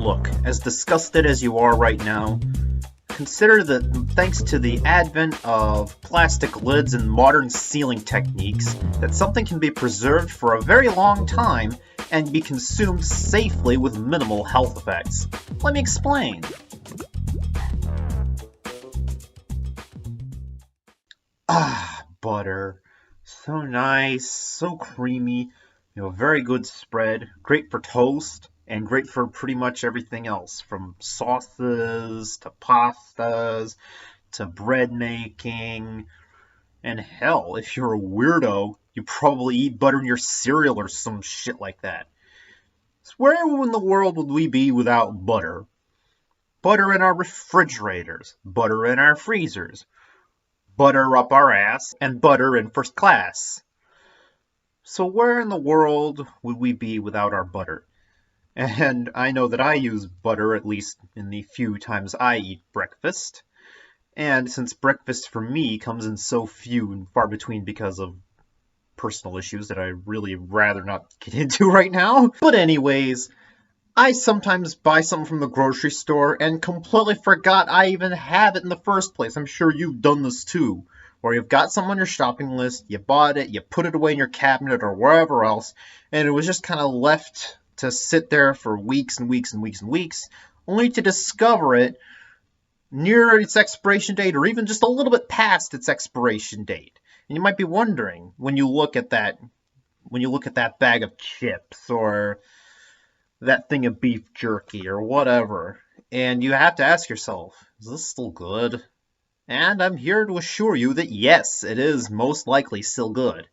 Look, as disgusted as you are right now, consider that thanks to the advent of plastic lids and modern sealing techniques, that something can be preserved for a very long time and be consumed safely with minimal health effects. Let me explain. Butter. So nice, so creamy, very good spread, great for toast, and great for pretty much everything else, from sauces to pastas to bread making. And hell, if you're a weirdo, you probably eat butter in your cereal or some shit like that. So where in the world would we be without butter? Butter in our refrigerators, butter in our freezers, butter up our ass, and butter in first class. So where in the world would we be without our butter? And I know that I use butter at least in the few times I eat breakfast. And since breakfast for me comes in so few and far between because of personal issues that I really rather not get into right now. But anyways, I sometimes buy something from the grocery store and completely forgot I even have it in the first place. I'm sure you've done this too, where you've got something on your shopping list, you bought it, you put it away in your cabinet or wherever else, and it was just kind of left to sit there for weeks and weeks and weeks and weeks, only to discover it near its expiration date or even just a little bit past its expiration date. And you might be wondering when you look at that bag of chips or that thing of beef jerky or whatever, and you have to ask yourself, is this still good? And I'm here to assure you that yes, it is most likely still good.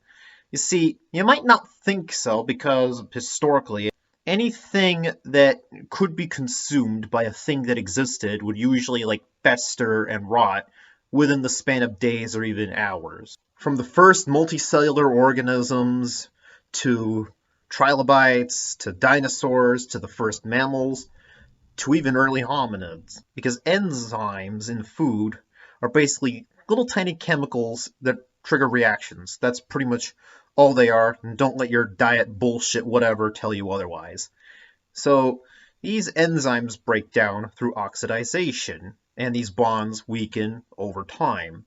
You see, you might not think so because historically, anything that could be consumed by a thing that existed would usually fester and rot within the span of days or even hours. From the first multicellular organisms to trilobites to dinosaurs to the first mammals to even early hominids. Because enzymes in food are basically little tiny chemicals that trigger reactions. That's pretty much all they are, and don't let your diet bullshit whatever tell you otherwise. So these enzymes break down through oxidization, and these bonds weaken over time.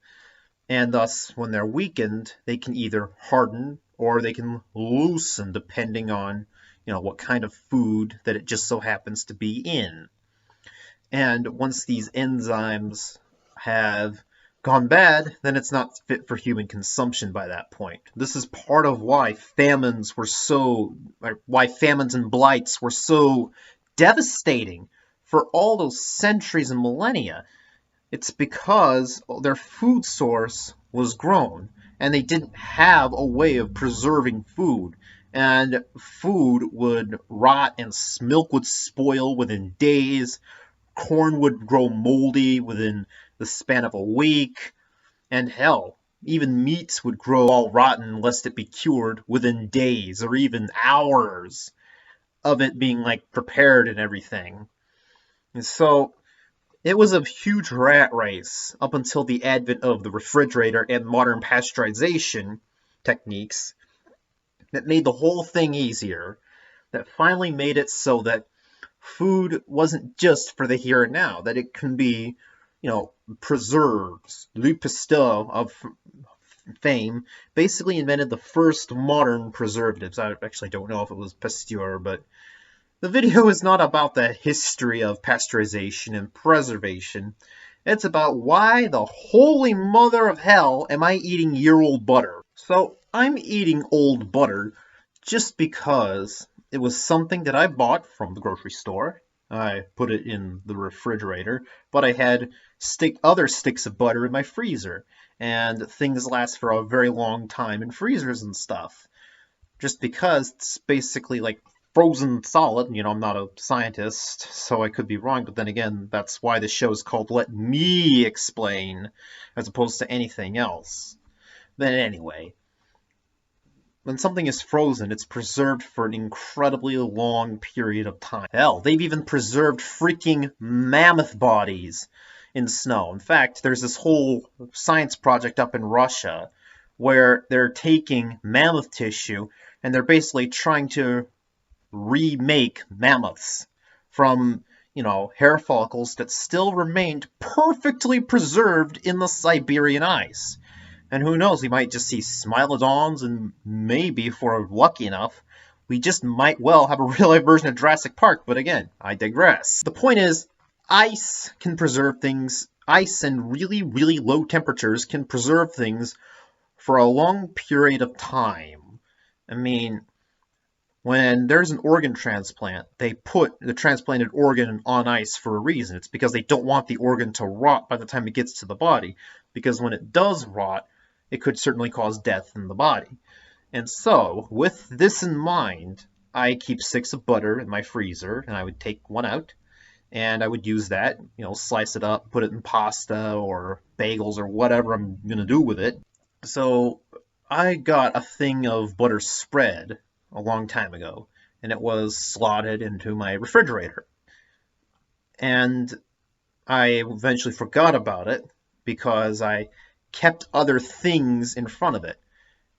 And thus, when they're weakened, they can either harden or they can loosen depending on, what kind of food that it just so happens to be in. And once these enzymes have gone bad, then it's not fit for human consumption by that point. This is part of why famines and blights were so devastating for all those centuries and millennia. It's because their food source was grown, and they didn't have a way of preserving food. And food would rot and milk would spoil within days. Corn would grow moldy within the span of a week. And hell, even meats would grow all rotten lest it be cured within days or even hours of it being prepared and everything. And so it was a huge rat race up until the advent of the refrigerator and modern pasteurization techniques that made the whole thing easier, that finally made it so that food wasn't just for the here and now, that it can be, preserves. Louis Pasteur of fame basically invented the first modern preservatives. I actually don't know if it was Pasteur, but the video is not about the history of pasteurization and preservation. It's about why the holy mother of hell am I eating year-old butter. So I'm eating old butter just because it was something that I bought from the grocery store. I put it in the refrigerator, but I had other sticks of butter in my freezer, and things last for a very long time in freezers and stuff. Just because it's basically frozen solid. I'm not a scientist, so I could be wrong, but then again, that's why the show is called Let Me Explain, as opposed to anything else. Then anyway, when something is frozen, it's preserved for an incredibly long period of time. Hell, they've even preserved freaking mammoth bodies in snow. In fact, there's this whole science project up in Russia where they're taking mammoth tissue and they're basically trying to remake mammoths from hair follicles that still remained perfectly preserved in the Siberian ice. And who knows, we might just see Smilodons, and maybe, if we're lucky enough, we just might well have a real-life version of Jurassic Park, but again, I digress. The point is, ice can preserve things. Ice and really, really low temperatures can preserve things for a long period of time. I mean, when there's an organ transplant, they put the transplanted organ on ice for a reason. It's because they don't want the organ to rot by the time it gets to the body, because when it does rot, it could certainly cause death in the body. And so, with this in mind, I keep sticks of butter in my freezer, and I would take one out, and I would use that, slice it up, put it in pasta or bagels or whatever I'm going to do with it. So, I got a thing of butter spread a long time ago, and it was slotted into my refrigerator. And I eventually forgot about it because I kept other things in front of it.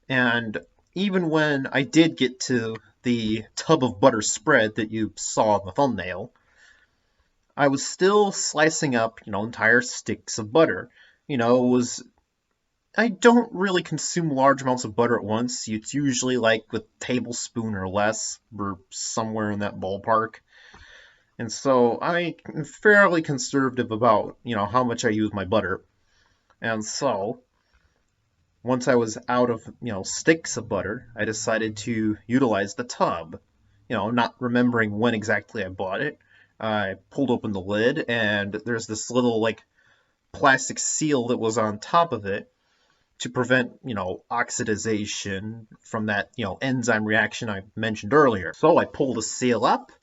And even when I did get to the tub of butter spread that you saw in the thumbnail, I was still slicing up, entire sticks of butter. I don't really consume large amounts of butter at once. It's usually like a tablespoon or less, or somewhere in that ballpark. And so I am fairly conservative about, how much I use my butter. And so, once I was out of, sticks of butter, I decided to utilize the tub. Not remembering when exactly I bought it. I pulled open the lid, and there's this little, plastic seal that was on top of it to prevent, oxidization from that, enzyme reaction I mentioned earlier. So I pull the seal up,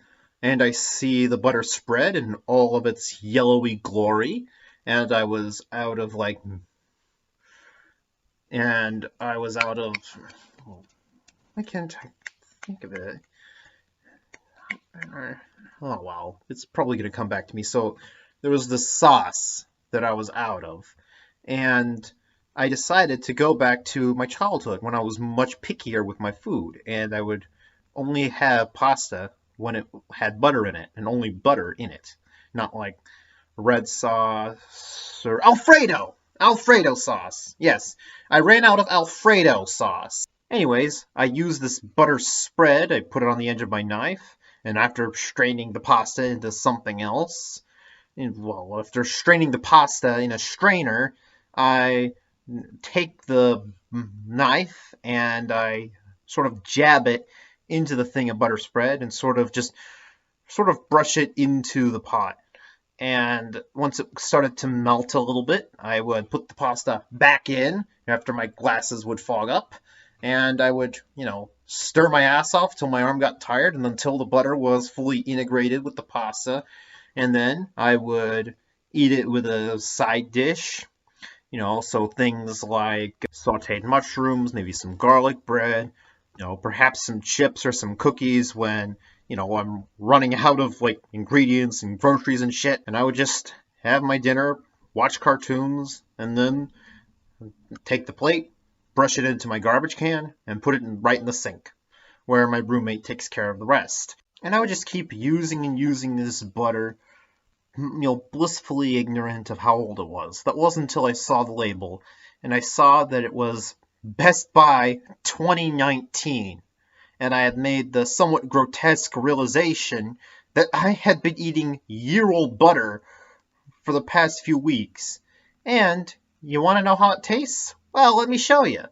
and I see the butter spread in all of its yellowy glory, and I was out of, why can't I think of it? Oh, wow. It's probably going to come back to me. So there was the sauce that I was out of, and I decided to go back to my childhood when I was much pickier with my food, and I would only have pasta when it had butter in it, and only butter in it. Not like red sauce or Alfredo sauce. Yes, I ran out of Alfredo sauce. Anyways, I used this butter spread. I put it on the edge of my knife, and after straining the pasta into something else, after straining the pasta in a strainer, I take the knife and I sort of jab it into the thing of butter spread and sort of brush it into the pot. And once it started to melt a little bit, I would put the pasta back in after my glasses would fog up, and I would, stir my ass off till my arm got tired and until the butter was fully integrated with the pasta. And then I would eat it with a side dish. So things like sauteed mushrooms, maybe some garlic bread, perhaps some chips or some cookies when, I'm running out of ingredients and groceries and shit. And I would just have my dinner, watch cartoons, and then take the plate, brush it into my garbage can, and put it right in the sink, where my roommate takes care of the rest. And I would just keep using and using this butter, blissfully ignorant of how old it was. That wasn't until I saw the label, and I saw that it was Best Buy 2019, and I had made the somewhat grotesque realization that I had been eating year-old butter for the past few weeks. And you want to know how it tastes? Well, let me show you.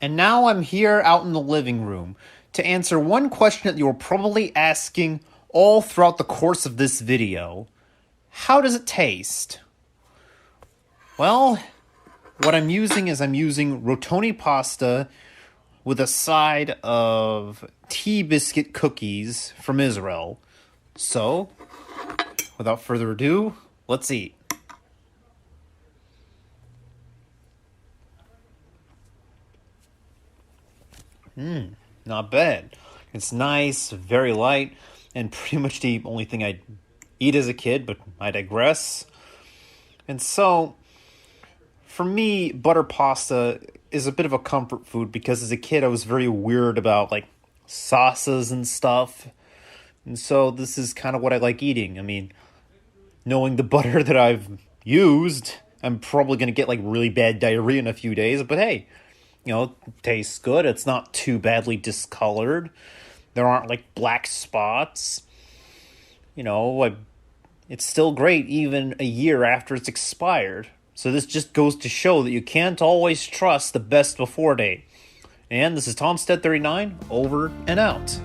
And now I'm here out in the living room to answer one question that you were probably asking all throughout the course of this video. How does it taste? Well, what I'm using is rotoni pasta with a side of tea biscuit cookies from Israel. So, without further ado, let's eat. Not bad. It's nice, very light, and pretty much the only thing I'd eat as a kid, but I digress. And so, for me, butter pasta is a bit of a comfort food because as a kid I was very weird about sauces and stuff. And so this is kind of what I like eating. I mean, knowing the butter that I've used, I'm probably going to get like really bad diarrhea in a few days, but hey, it tastes good. It's not too badly discolored. There aren't like black spots. You know, it's still great even a year after it's expired. So this just goes to show that you can't always trust the best before date. And this is Tomstead39, over and out.